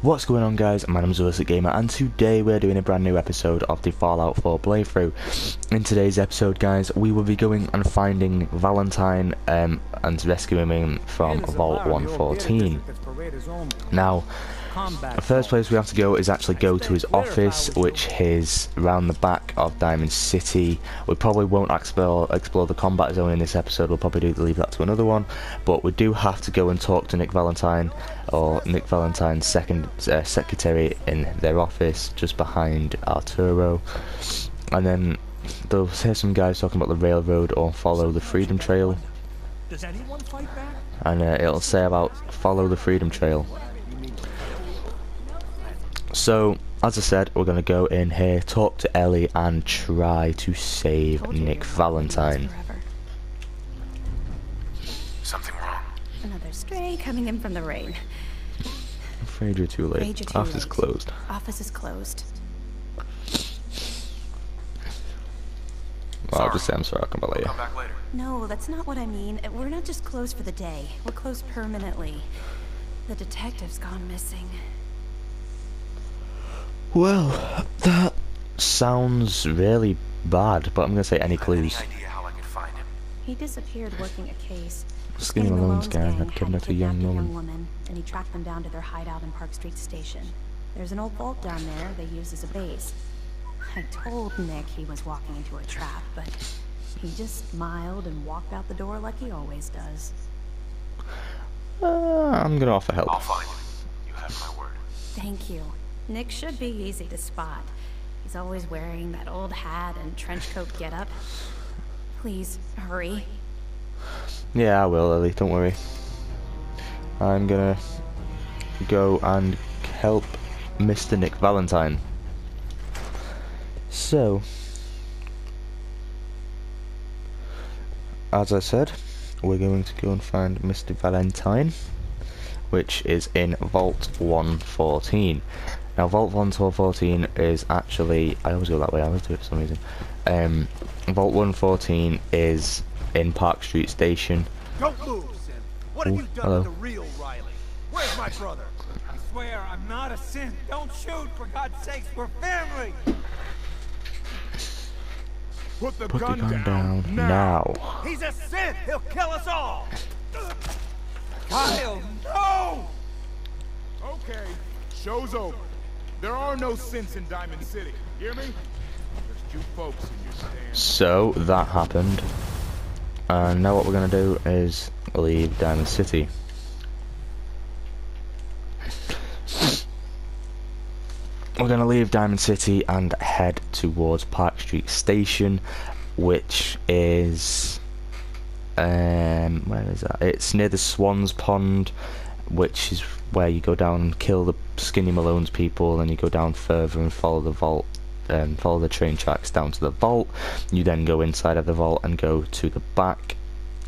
What's going on, guys? My name is Illicit Gamer, and today we're doing a brand new episode of the Fallout 4 playthrough. In today's episode, guys, we will be going and finding Valentine and rescuing him from Vault 114. Now, the first place we have to go is actually go to his office, which is around the back of Diamond City. We probably won't explore the combat zone in this episode. We'll probably leave that to another one, but we do have to go and talk to Nick Valentine, or Nick Valentine's secretary, in their office just behind Arturo. And then they'll hear some guys talking about the railroad or follow the Freedom Trail. Does anyone fight back? And it'll say about follow the Freedom Trail. So, as I said, we're going to go in here, talk to Ellie, and try to save Nick Valentine. Something wrong. Another stray coming in from the rain. I'm afraid you're too late. Office is closed. Office is closed. Well, I'll just say I'm sorry, I'll come back later. Come back later. No, that's not what I mean. We're not just closed for the day. We're closed permanently. The detective's gone missing. Well, that sounds really bad, but I'm going to say any clues. Any idea how I could find him? He disappeared working a case. Skinny Malone's gang had kidnapped a young woman. And he tracked them down to their hideout in Park Street Station. There's an old vault down there they use as a base. I told Nick he was walking into a trap, but he just smiled and walked out the door like he always does. I'm going to offer help. I'll find him. You have my word. Thank you. Nick should be easy to spot. He's always wearing that old hat and trench coat getup. Please, hurry. Yeah, I will, Ellie, don't worry. I'm gonna go and help Mr. Nick Valentine. So, as I said, we're going to go and find Mr. Valentine, which is in Vault 114. Now, Vault 114 is actually... I always go that way, I always do it for some reason. Vault 114 is in Park Street Station. Don't move, Sim. What have you done hello. to the real Riley? Where's my brother? I swear I'm not a synth. Don't shoot, for God's sakes, we're family! Put the gun down now. He's a synth! He'll kill us all! Kyle, no! Okay, show's over. There are no synths in Diamond City. Hear me? Just you folks in your stand. So, that happened. And now what we're going to do is leave Diamond City. We're going to leave Diamond City and head towards Park Street Station, which is... where is that? It's near the Swans Pond, which is where you go down and kill the Skinny Malone's people, and you go down further and follow the vault, follow the train tracks down to the vault. You then go inside of the vault and go to the back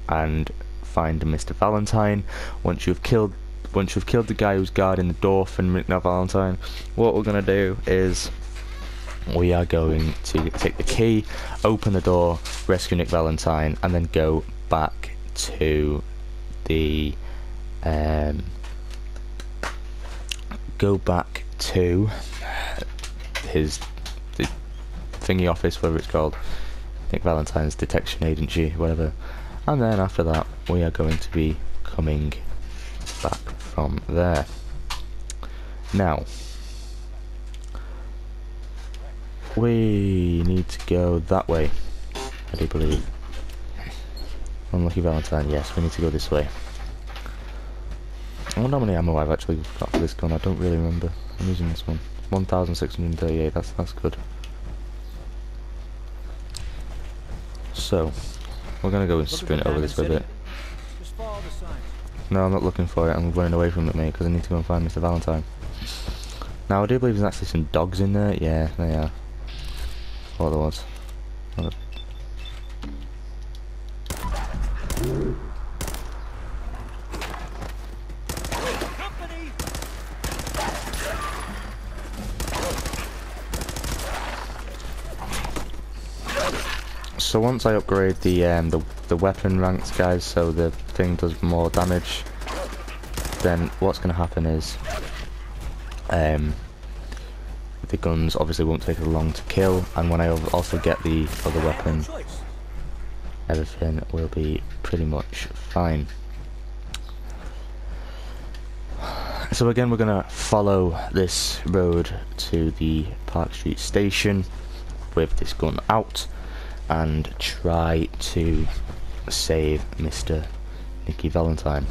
and find Mr. Valentine. Once you've killed the guy who's guarding the door for Nick Valentine, what we're gonna do is we are going to take the key, open the door, rescue Nick Valentine, and then go back to the the thingy office, whatever it's called, Nick Valentine's detection agency, whatever. And then after that, we are going to be coming back from there. Now, we need to go that way, I do believe. Unlucky Valentine, yes, we need to go this way. I wonder how many ammo I've actually got for this gun. I don't really remember. I'm using this one. 1,638, that's good. So, we're gonna go and sprint over this way a bit. Just follow the signs. No, I'm not looking for it. I'm running away from it, mate, because I need to go and find Mr. Valentine. Now, I do believe there's actually some dogs in there. Yeah, they are. What there was. So once I upgrade the weapon ranks, guys, so the thing does more damage, then what's going to happen is The guns obviously won't take as long to kill, and when I also get the other weapon, everything will be pretty much fine. So again, we're gonna follow this road to the Park Street station with this gun out and try to save Mr. Nicky Valentine.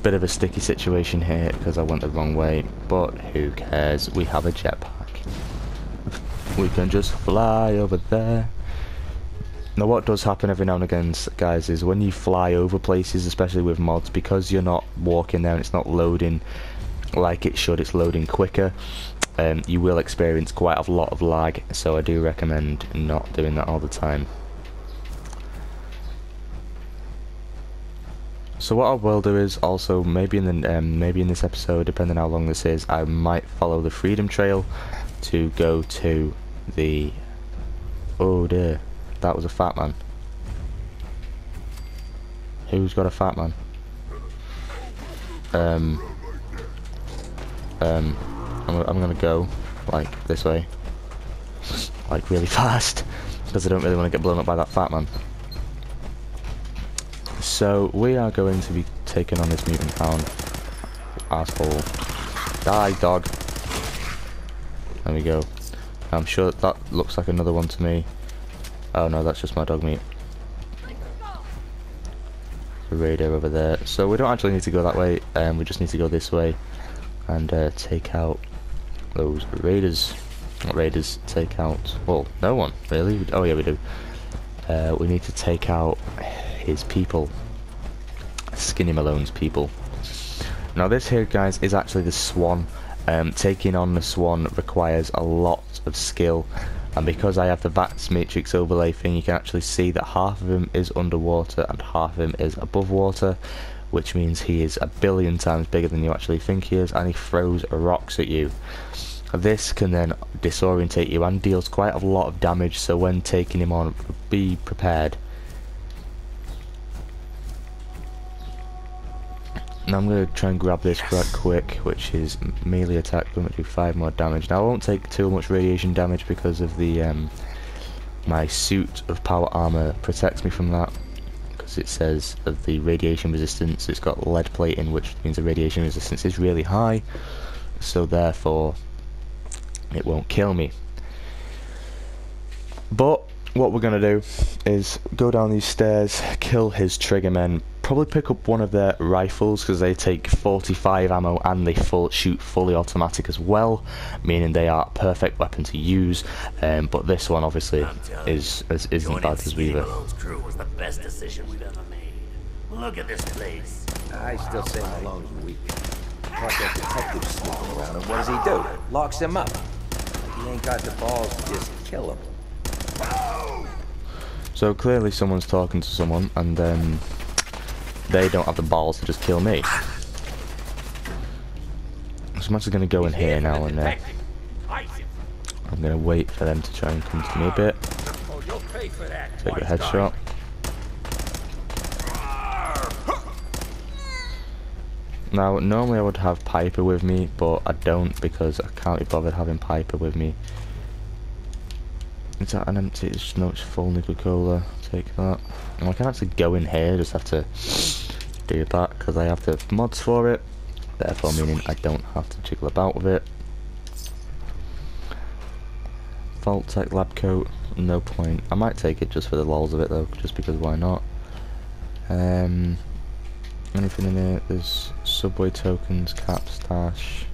Bit of a sticky situation here because I went the wrong way, but who cares? We have a jetpack. We can just fly over there. Now what does happen every now and again, guys, is when you fly over places, especially with mods, because you're not walking there and it's not loading like it should, it's loading quicker, you will experience quite a lot of lag, so I do recommend not doing that all the time. So what I will do is also maybe in this episode, depending how long this is, I might follow the Freedom Trail to go to the... Oh dear, that was a fat man. Who's got a fat man? I'm gonna go like this way, like really fast, because I don't really want to get blown up by that fat man. So we are going to be taking on this mutant hound. Asshole. Die, dog. There we go. I'm sure that looks like another one to me. Oh no, that's just my dog meat. The raider over there. So we don't actually need to go that way, we just need to go this way and take out those raiders. Not raiders, take out... Well, no one, really. Oh yeah, we do. We need to take out his people. Skinny Malone's people. Now this here, guys, is actually the Swan. Taking on the Swan requires a lot of skill, and because I have the VATS matrix overlay thing, you can actually see that half of him is underwater and half of him is above water, which means he is a billion times bigger than you actually think he is, and he throws rocks at you. This can then disorientate you and deals quite a lot of damage, so when taking him on, be prepared. Now I'm going to try and grab this right quick, which is melee attack, going to do 5 more damage. Now I won't take too much radiation damage because of the my suit of power armor protects me from that, because it says of the radiation resistance. It's got lead plating, which means the radiation resistance is really high, so therefore it won't kill me. But what we're going to do is go down these stairs, kill his triggermen, probably pick up one of their rifles because they take 45 ammo and they shoot fully automatic as well, meaning they are a perfect weapon to use. But this one obviously isn't bad as either. Malone's crew was the best decision we've ever made. Look at this place. I still say Malone's weak. Caught that detective snooping around, and what does he do? Locks him up. He ain't got the balls to just kill him. So clearly someone's talking to someone, and then they don't have the balls to just kill me. So I'm actually going to go in here now, and I'm going to wait for them to try and come to me a bit. Take a headshot. Now, normally I would have Piper with me, but I don't because I can't be bothered having Piper with me. Is that an empty? It's no, it's full Nuka-Cola. Take that. And I can actually go in here, just have to do that because I have the mods for it. Therefore, meaning I don't have to jiggle about with it. Vault-Tec lab coat, no point. I might take it just for the lols of it though, just because why not? Anything in here? There's subway tokens, cap stash,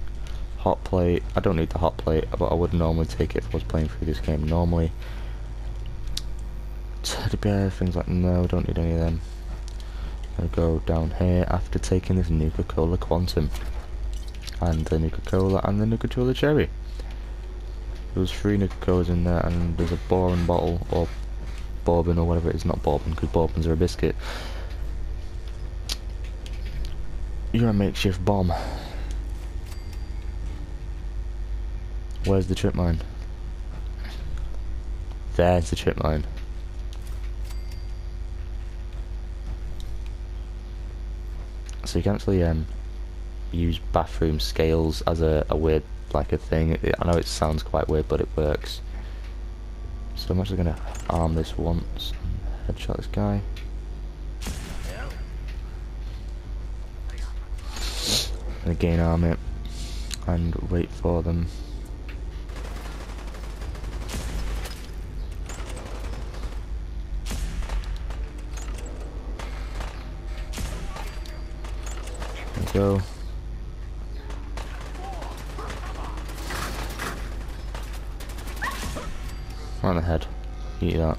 hot plate. I don't need the hot plate, but I would normally take it if I was playing through this game normally. Teddy bear, things like no, don't need any of them. I'm gonna go down here after taking this Nuka-Cola Quantum and the Nuka-Cola and the Nuka-Cola Cherry. There's 3 Nuka-Colas in there, and there's a Bourbon bottle, or Bourbon, or whatever it is. Not Bourbon, because Bourbons are a biscuit. You're a makeshift bomb. Where's the trip mine? There's the trip mine. So you can actually use bathroom scales as a weird, like a thing. I know it sounds quite weird, but it works. So I'm actually gonna arm this once, headshot this guy. And again arm it, and wait for them. There we go. Right on the head. Eat that.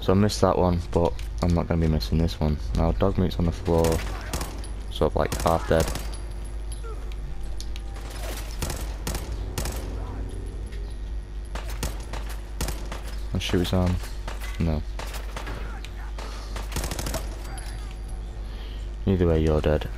So I missed that one, but I'm not going to be missing this one. Now Dogmeat's on the floor, sort of like half dead. I'll shoot his arm. No. Either way, you're dead.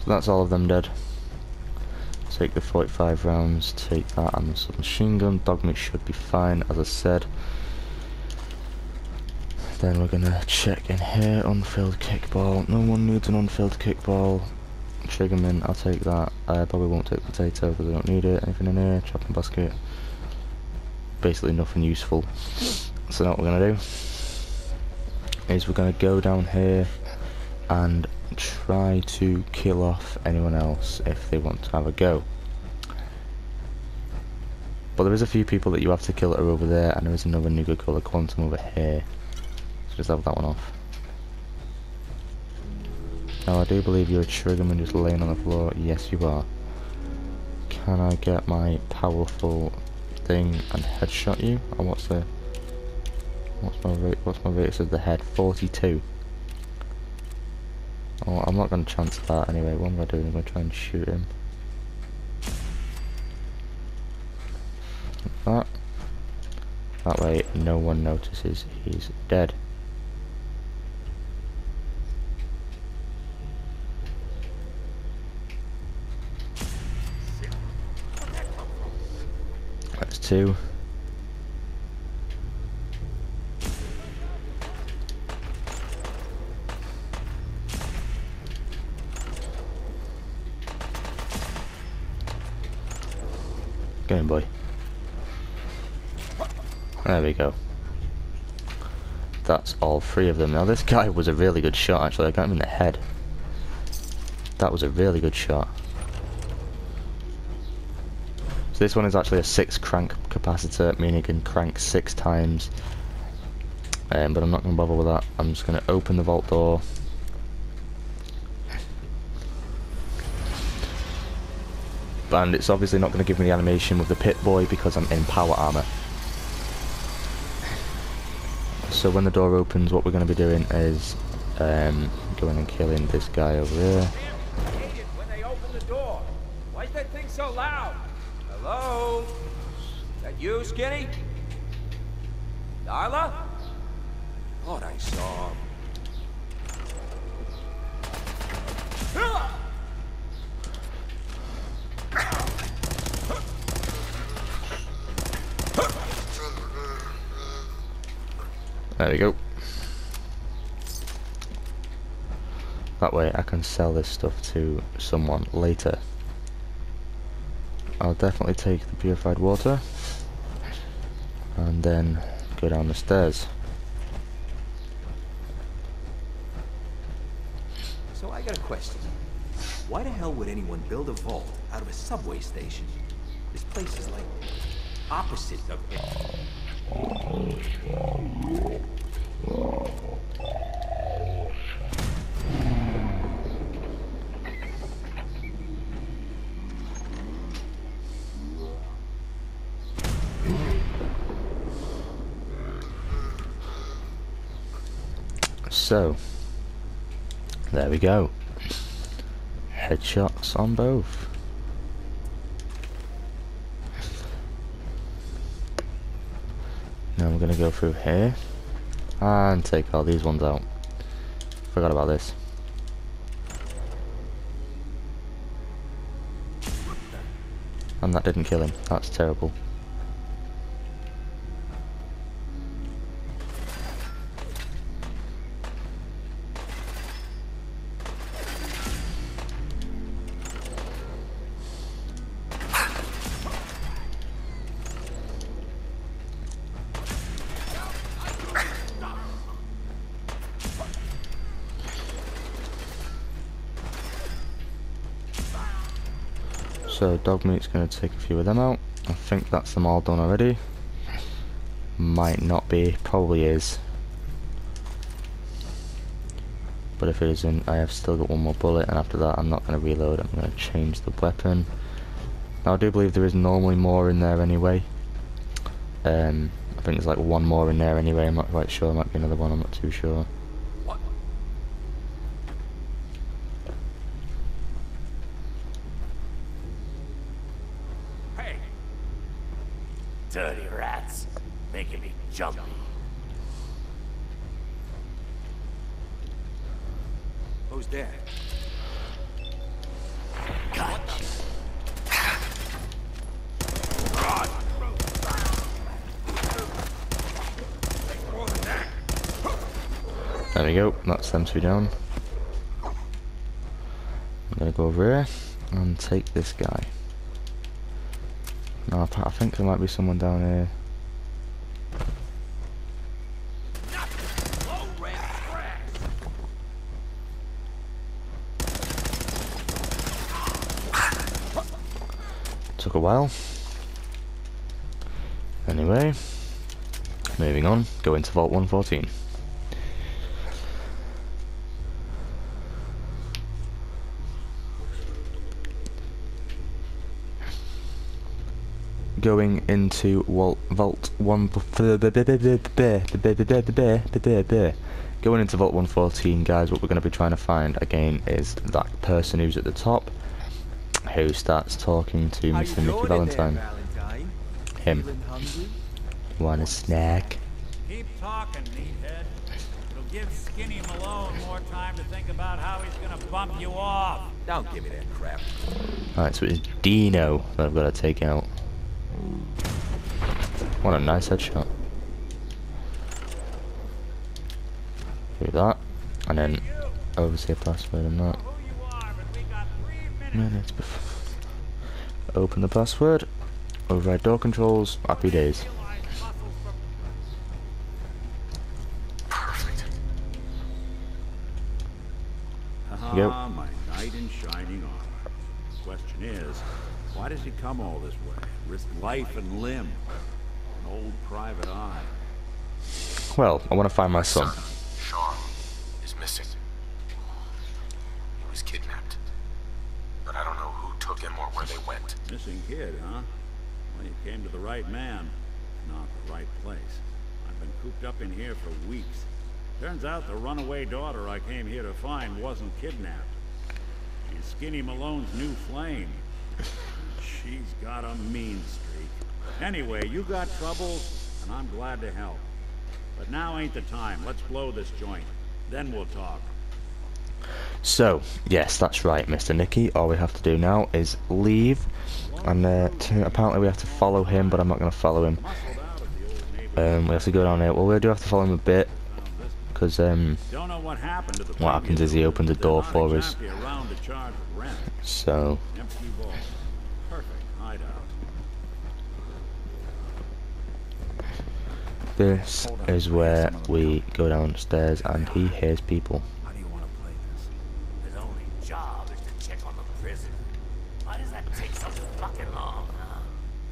So that's all of them dead. Take the 45 rounds, take that and the submachine gun. Dogmeat should be fine, as I said. Then we're gonna check in here. Unfilled kickball. No one needs an unfilled kickball. Triggerman, I'll take that. I probably won't take potato because I don't need it. Anything in here? Chopping basket. Basically nothing useful. So now what we're gonna do is we're gonna go down here and try to kill off anyone else if they want to have a go. But there is a few people that you have to kill that are over there, and there is another Nuka Cola Quantum over here. So just have that one off. Now I do believe you're a Triggerman just laying on the floor. Yes you are. Can I get my powerful thing and headshot you? Or what's my rate? What's my rate of the head? 42. Oh, I'm not going to chance that anyway. What am I doing? I'm going to try and shoot him. Like that. That way no one notices he's dead. That's 2. Go in, boy. There we go. That's all 3 of them. Now this guy was a really good shot actually. I got him in the head. That was a really good shot. So this one is actually a 6 crank capacitor, meaning it can crank 6 times. But I'm not going to bother with that. I'm just going to open the vault door. And it's obviously not going to give me the animation with the Pit Boy because I'm in power armor. So when the door opens, what we're going to be doing is going and killing this guy over here. I hate it when they open the door. Why is that thing so loud? Hello? Is that you, Skinny? Darla? Thought I saw. There we go. That way I can sell this stuff to someone later. I'll definitely take the purified water and then go down the stairs. So I got a question. Why the hell would anyone build a vault out of a subway station? This place is like opposite of it. So, there we go. Headshots on both. Now we're going to go through here. And take all these ones out. Forgot about this. And that didn't kill him. That's terrible. So Dogmeat's going to take a few of them out. I think that's them all done already. Might not be, probably is. But if it isn't, I have still got one more bullet, and after that I'm not going to reload, I'm going to change the weapon. Now I do believe there is normally more in there anyway. I think there's like one more in there anyway, I'm not quite sure, might be another one, I'm not too sure. Dirty rats, making me jumpy. Who's there? Gotcha. There we go, that's them two down. I'm gonna go over here and take this guy. No, I think there might be someone down here. Took a while. Anyway, moving on, go into Vault 114. Going into Vault 1. Going into Vault 114, guys. What we're going to be trying to find again is that person who's at the top, who starts talking to Mr. Nicky Valentine. Him. Want a snack? Keep talking, meathead. It'll give Skinny Malone more time to think about how he's gonna bump you off. Don't give me that crap. Alright, so it's Dino that I've got to take out. What a nice headshot. Do that, and then oversee a password and that. Minutes before. Open the password. Override door controls. Happy days. Go. My knight in shining armor. Question is, why does he come all this way? Risk life and limb. An old private eye. Well, I want to find my son. Sean is missing. He was kidnapped. But I don't know who took him or where they went. Missing kid, huh? Well, you came to the right man, not the right place. I've been cooped up in here for weeks. Turns out the runaway daughter I came here to find wasn't kidnapped. She's Skinny Malone's new flame. She's got a mean streak. Anyway, you got troubles, and I'm glad to help. But now ain't the time. Let's blow this joint. Then we'll talk. So, yes, that's right, Mr. Nicky. All we have to do now is leave. And apparently we have to follow him, but I'm not going to follow him. We have to go down here. Well, we do have to follow him a bit. Because, what happens is he opens a door for us. So... this is where we go downstairs and he hears people. How do you want to play this? His only job is to check on the prisoner. Why does that take so fucking long, huh?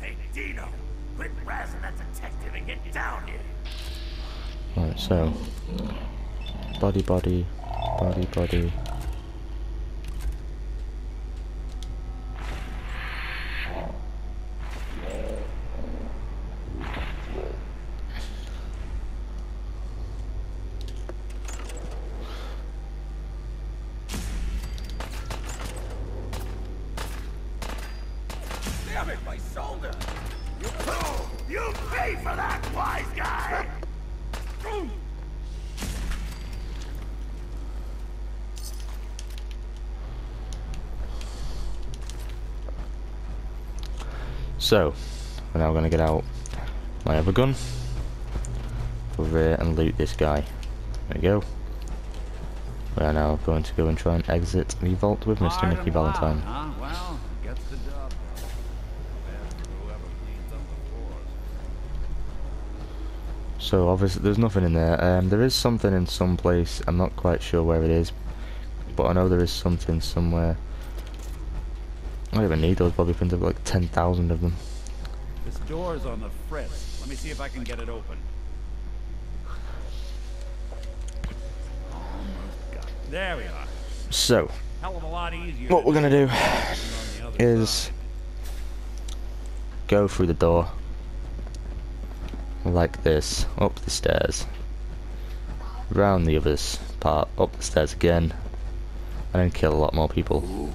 Hey, Dino, quit razzing that detective and get down here. Right, so... body, body, body, body. Damn it, my shoulder! You pay for that, wise guy! So, we're now going to get out my other gun over here and loot this guy. There we go. We are now going to go and try and exit the vault with Mr. Nicky Valentine. Huh? Well, gets the job done. Bad for whoever cleans up the floors. So obviously there's nothing in there. There is something in some place. I'm not quite sure where it is, but I know there is something somewhere. I don't even need those bobby pins. I've got like 10,000 of them. This door's on the fritz. Let me see if I can get it open. Almost got it. There we are. So Hell of a lot easier. what we're gonna do on the other is side. go through the door like this, up the stairs, round the other part, up the stairs again, and then kill a lot more people.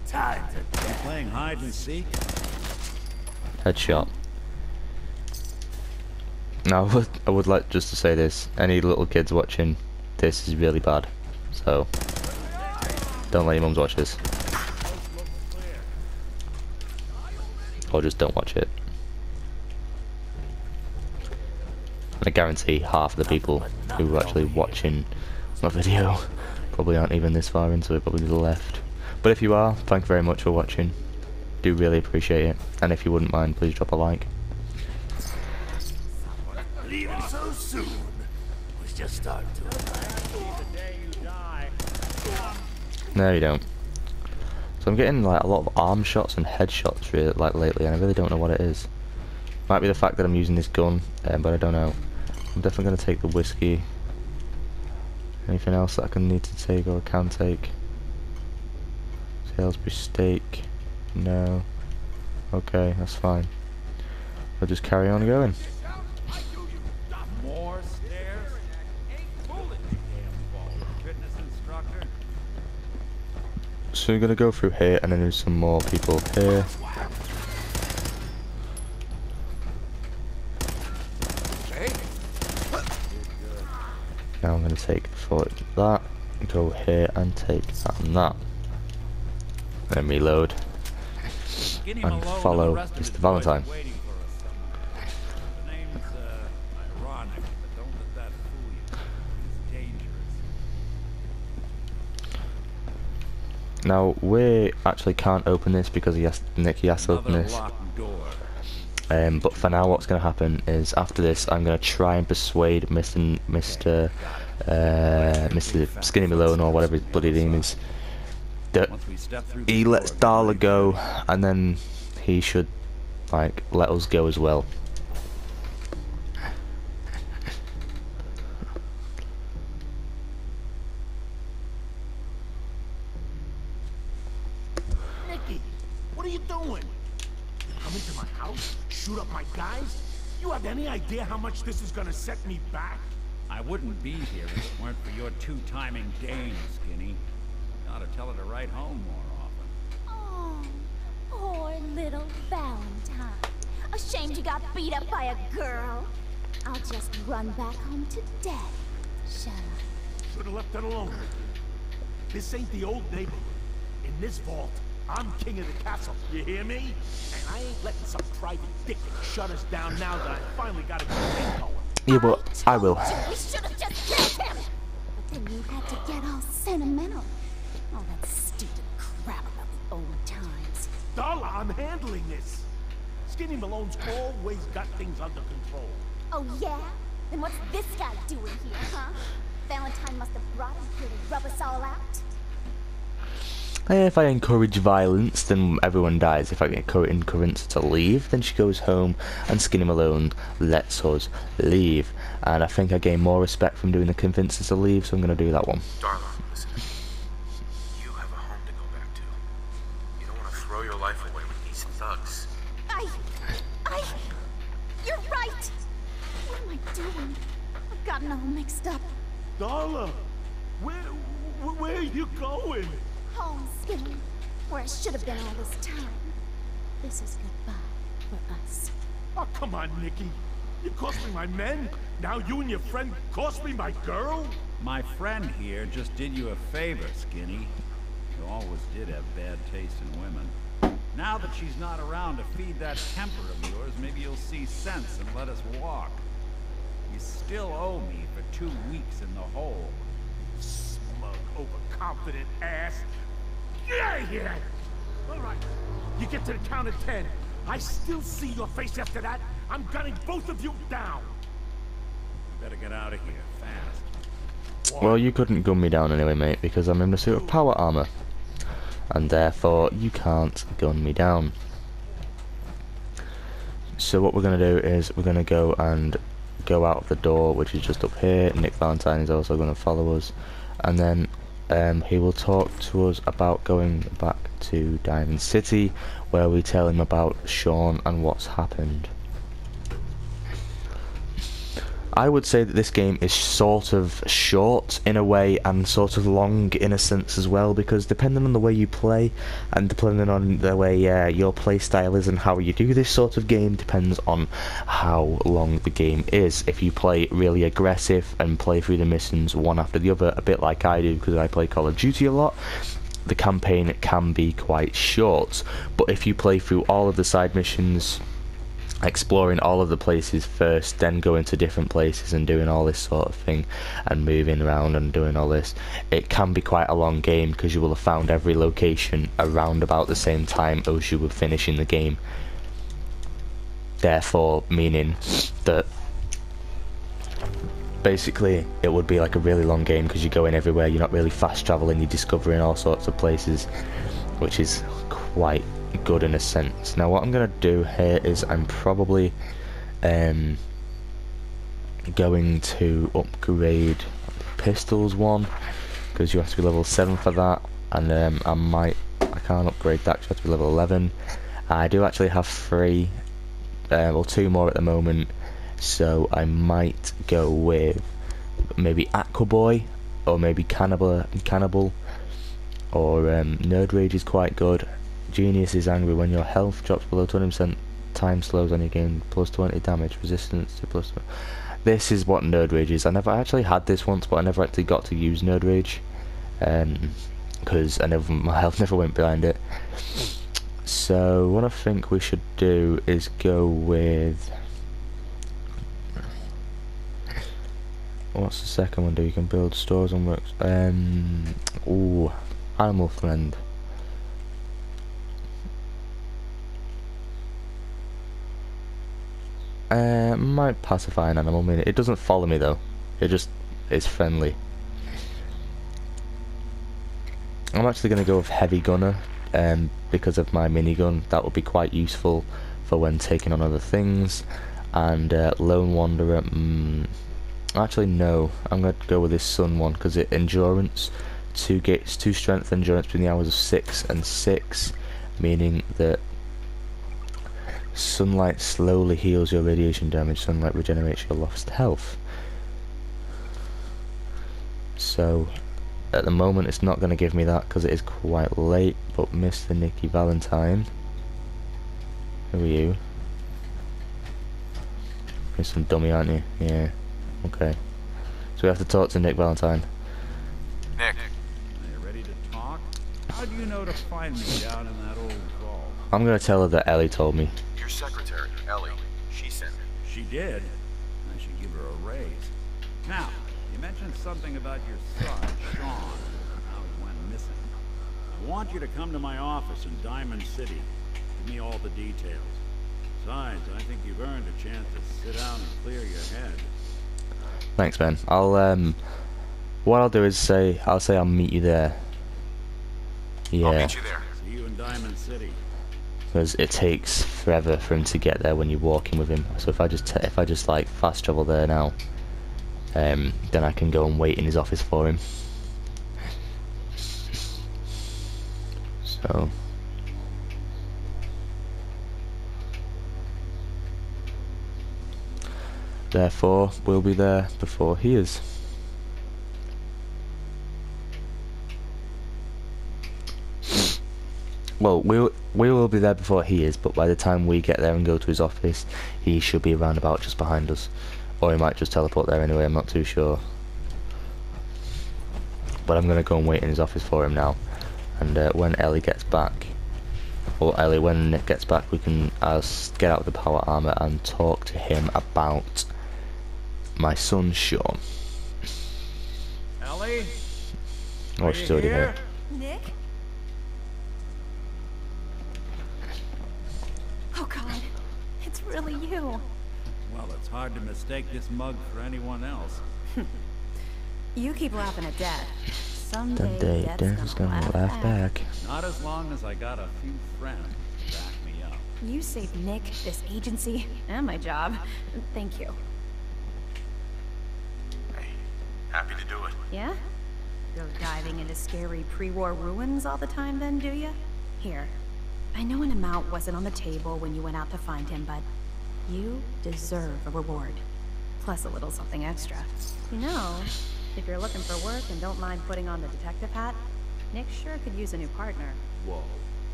Time to You playing hide and seek? Headshot. Now I would like just to say this, any little kids watching, this is really bad, so don't let your mums watch this, or just don't watch it. I guarantee half of the people who are actually watching my video probably aren't even this far into it, probably to the left. But if you are, thank you very much for watching. Do really appreciate it, and if you wouldn't mind, please drop a like. leaving so soon. Was just starting to No, you don't. So I'm getting like a lot of arm shots and headshots really, like lately, and I really don't know what it is. Might be the fact that I'm using this gun, but I don't know. I'm definitely going to take the whiskey. Anything else that I can need to take or can take? Salisbury steak. No. Okay, that's fine. I'll just carry on going. More stairs? Fitness instructor? So we're going to go through here, and then there's some more people here. Now I'm going to take that, go here and take that and that. Then reload Skinny and Malone follow and the rest of his Mr. boys Valentine. are waiting for us somewhere. The name's ironic, but don't let that fool you. It's dangerous. Now we actually can't open this because Nicky has to open Another this. locked door. But for now, what's going to happen is after this, I'm going to try and persuade Mr. Skinny Malone or whatever his bloody name is, that Once we step through he the lets door, Darla go, and then he should like let us go as well. Nicky, what are you doing? Come into my house? Shoot up my guys? You have any idea how much this is gonna set me back? I wouldn't be here if it weren't for your two-timing Dane, Skinny. You ought to tell her to write home more often. Oh, poor little Valentine. Ashamed you got beat up by a girl. I'll just run back home to Daddy. Shut up. Should've left it alone. This ain't the old neighborhood. In this vault, I'm king of the castle, you hear me? And I ain't letting some private dick shut us down now that I finally got a good thing going. Yeah, but I will. We should have just killed him. But then you had to get all sentimental. All that stupid crap about the old times. Darla, I'm handling this. Skinny Malone's always got things under control. Oh yeah? Then what's this guy doing here, huh? Valentine must have brought him here to rub us all out. If I encourage violence, then everyone dies. If I encourage her to leave, then she goes home, and Skinny Malone lets us leave. And I think I gain more respect from doing the convince her to leave, so I'm going to do that one. Darla, listen. You have a home to go back to. You don't want to throw your life away with these thugs. You're right! What am I doing? I've gotten all mixed up. Darla, where are you going? Home, Skinny. Where I should have been all this time. This is goodbye for us. Oh, come on, Nicky. You cost me my men. Now you and your friend cost me my girl? My friend here just did you a favor, Skinny. You always did have bad taste in women. Now that she's not around to feed that temper of yours, maybe you'll see sense and let us walk. You still owe me for 2 weeks in the hole. Smug, overconfident ass. Get out of here! All right, you get to the count of 10. I still see your face after that. I'm gunning both of you down. You better get out of here, fast. Well, you couldn't gun me down anyway, mate, because I'm in a suit of power armor. And therefore, you can't gun me down. So what we're going to do is we're going to go out of the door, which is just up here. Nick Valentine is also going to follow us. And then he will talk to us about going back to Diamond City, where we tell him about Sean and what's happened. I would say that this game is sort of short in a way and sort of long in a sense as well, because depending on the way you play and depending on the way your play style is and how you do this sort of game depends on how long the game is. If you play really aggressive and play through the missions one after the other, a bit like I do because I play Call of Duty a lot, the campaign can be quite short. But if you play through all of the side missions, exploring all of the places first, then going to different places and doing all this sort of thing and moving around and doing all this, it can be quite a long game because you will have found every location around about the same time as you were finishing the game. Therefore meaning that basically it would be like a really long game because you're going everywhere, you're not really fast traveling, you're discovering all sorts of places, which is quite good in a sense. Now what I'm going to do here is I'm probably going to upgrade pistols one, because you have to be level 7 for that, and I can't upgrade that because you have to be level 11. I do actually have 3 or 2 more at the moment, so I might go with maybe Aquaboy or maybe Cannibal, or Nerd Rage is quite good. Genius is angry when your health drops below 20%, time slows on your game, plus 20 damage, resistance to plus 20. This is what Nerd Rage is. I actually had this once, but I never actually got to use Nerd Rage, because my health never went behind it. So what I think we should do is go with, what's the second one do? You can build stores and works. Ooh, Animal Friend. Might pacify an animal. I mean, it doesn't follow me though. It just is friendly. I'm actually going to go with Heavy Gunner, because of my minigun. That would be quite useful for when taking on other things. And Lone Wanderer. Actually, no. I'm going to go with this Sun one because it endurance. 2 strength endurance between the hours of 6 and 6, meaning that sunlight slowly heals your radiation damage. Sunlight regenerates your lost health. So at the moment it's not going to give me that because it is quite late. But Mr. Nicky Valentine, who are you? You're some dummy, aren't you? Yeah. Okay. So we have to talk to Nick Valentine. Nick. Are you ready to talk? How do you know to find me down in that old vault? I'm going to tell her that Ellie told me. Your secretary, Ellie. She sent me. She did. I should give her a raise. Now, you mentioned something about your son, Sean, and how he went missing. I want you to come to my office in Diamond City. Give me all the details. Besides, I think you've earned a chance to sit down and clear your head. Thanks, Ben. What I'll do is I'll say I'll meet you there. Yeah. I'll meet you there. See you in Diamond City. Because it takes forever for him to get there when you're walking with him. So if I just like fast travel there now, then I can go and wait in his office for him. So therefore we'll be there before he is. Well, we will be there before he is, but by the time we get there and go to his office, he should be around about just behind us. Or he might just teleport there anyway, I'm not too sure. But I'm going to go and wait in his office for him now. And when Ellie gets back, or Ellie, when Nick gets back, we can get out the power armor and talk to him about my son Sean. Ellie? Oh, she's already here. Nick? Oh God, it's really you. Well, it's hard to mistake this mug for anyone else. You keep laughing at Dad. Someday Dad's gonna laugh back. Not as long as I got a few friends to back me up. You saved Nick, this agency, and my job. Thank you. Hey, happy to do it. Yeah? Go diving into scary pre-war ruins all the time then, do ya? Here. I know an amount wasn't on the table when you went out to find him, but you deserve a reward. Plus a little something extra. You know, if you're looking for work and don't mind putting on the detective hat, Nick sure could use a new partner. Whoa.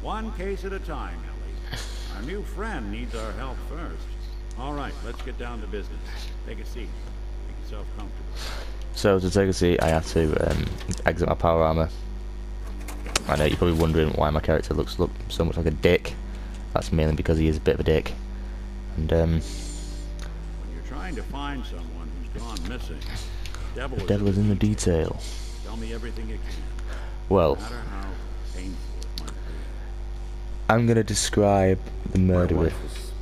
One case at a time, Ellie. Our new friend needs our help first. All right, let's get down to business. Take a seat. Make yourself comfortable. So to take a seat, I have to exit my power armor. I know you're probably wondering why my character looks so much like a dick. That's mainly because he is a bit of a dick. And When you're trying to find someone who's gone missing, the devil is in the detail. Tell me everything you can. Well, No matter how painful it might be. I'm gonna describe the My murderer. wife was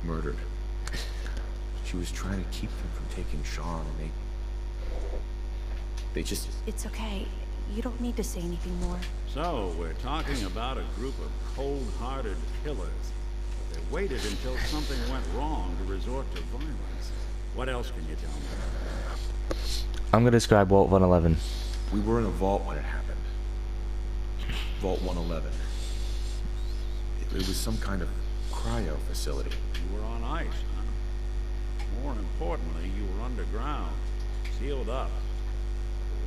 murdered. She was trying to keep them from taking Sean, and they just... It's okay. You don't need to say anything more. So, we're talking about a group of cold-hearted killers. But they waited until something went wrong to resort to violence. What else can you tell me? I'm gonna describe Vault 111. We were in a vault when it happened. Vault 111. It was some kind of cryo facility. You were on ice, huh? More importantly, you were underground, sealed up.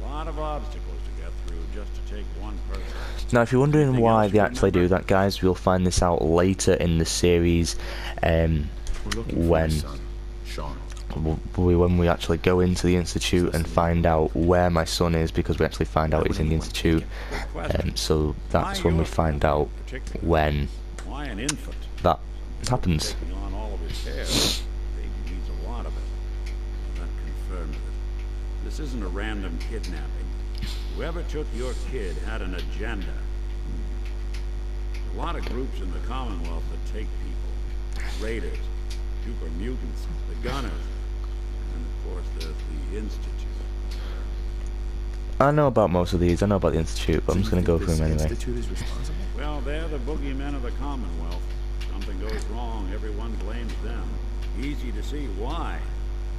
A lot of obstacles to get through just to take one person. Now, if you're wondering Anything why else they you actually do remember? that, guys, we'll find this out later in the series. We're looking for When my son, Sean. when we actually go into the Institute and find out where my son is, because we actually find out he's in the Institute. Good question. So that's Why when we your find son in out particular? when Why an infant? that happens. Taking on all of his care. Baby needs a lot of it. That confirms it. This isn't a random kidnapping. Whoever took your kid had an agenda. There's a lot of groups in the Commonwealth that take people. Raiders, super mutants, the Gunners, and of course there's the Institute. I know about most of these. I know about the Institute, but I'm just gonna go through them anyway. Institute is responsible? Well, they're the boogeymen of the Commonwealth. Something goes wrong, everyone blames them. Easy to see why.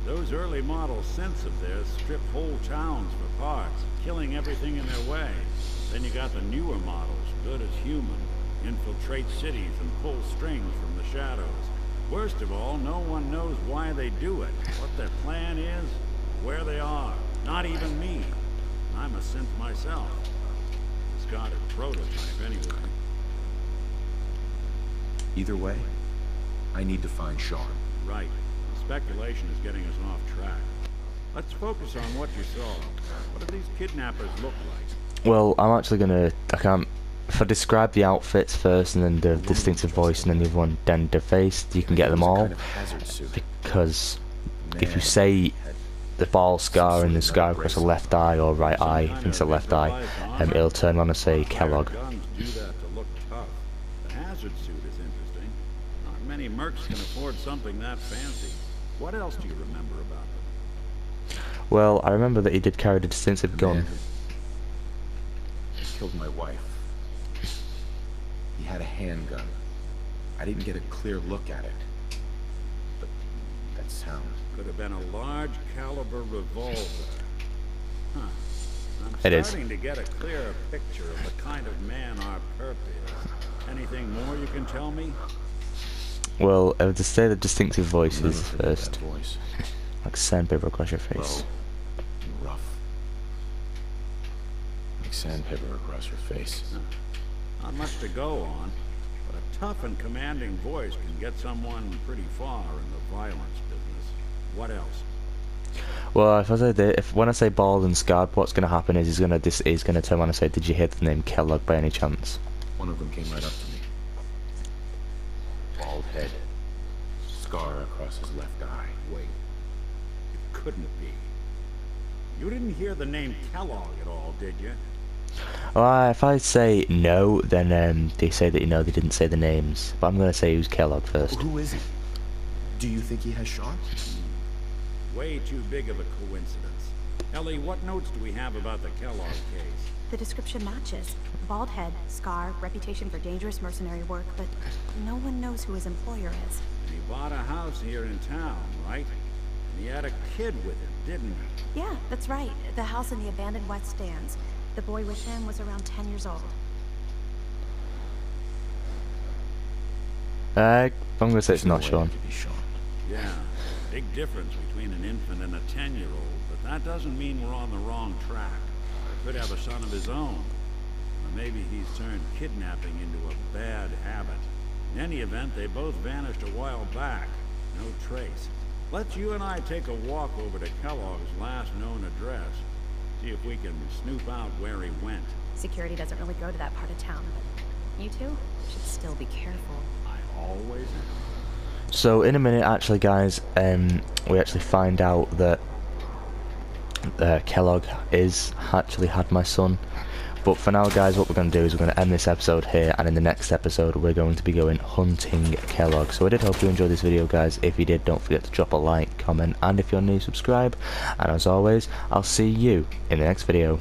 Those early model synths of theirs strip whole towns for parts, killing everything in their way. Then you got the newer models, good as human, infiltrate cities and pull strings from the shadows. Worst of all, no one knows why they do it, what their plan is, where they are. Not even me. I'm a synth myself. Discarded prototype, anyway. Either way, I need to find Sean. Right. Speculation is getting us off track. Let's focus on what you saw. What do these kidnappers look like? Well, I'm actually gonna. I can't. If I describe the outfits first, and then the distinctive voice, and then the other one, then the face, you can get them all. Because if you say the ball scar and the scar across the left eye or right eye, I think it's the left eye, it'll turn around and say Kellogg. Guns do that to look tough. The hazard suit is interesting. Not many mercs can afford something that fancy. What else do you remember about them? Well, I remember that he did carry the distinctive gun. He killed my wife. He had a handgun. I didn't get a clear look at it. But that sound... Could have been a large caliber revolver. Huh. It I'm is. starting to get a clearer picture of the kind of man our perp is. Anything more you can tell me? Well, I would just say the distinctive voices Never forget first. that voice. Like sandpaper across your face. Low and rough. Like sandpaper across your face. Not much to go on, but a tough and commanding voice can get someone pretty far in the violence business. What else? Well, if I say that, when I say bald and scarred, what's going to happen is he's going to turn around and say, "Did you hear the name Kellogg by any chance?" One of them came right up to me. Bald head. Scar across his left eye. Wait. It couldn't be. You didn't hear the name Kellogg at all, did you? Well, if I say no, then they say that, you know, they didn't say the names. But I'm going to say who's Kellogg first. Who is he? Do you think he has Sean? Way too big of a coincidence. Ellie, what notes do we have about the Kellogg case? The description matches. Bald head, scar, reputation for dangerous mercenary work, but no one knows who his employer is. And he bought a house here in town, right? And he had a kid with him, didn't he? Yeah, that's right. The house in the abandoned West Stands. The boy with him was around 10 years old. I'm going to say it's not Sean. Yeah, big difference between an infant and a 10-year-old, but that doesn't mean we're on the wrong track. He could have a son of his own. Or maybe he's turned kidnapping into a bad habit. In any event, they both vanished a while back. No trace. Let's you and I take a walk over to Kellogg's last known address. See if we can snoop out where he went. Security doesn't really go to that part of town, but you two should still be careful. I always am. So in a minute, actually, guys, we actually find out that Kellogg is actually had my son. But for now, guys, what we're going to do is we're going to end this episode here, and in the next episode we're going to be going hunting Kellogg. So I did hope you enjoyed this video, guys. If you did, don't forget to drop a like, comment, and if you're new, subscribe. And as always, I'll see you in the next video.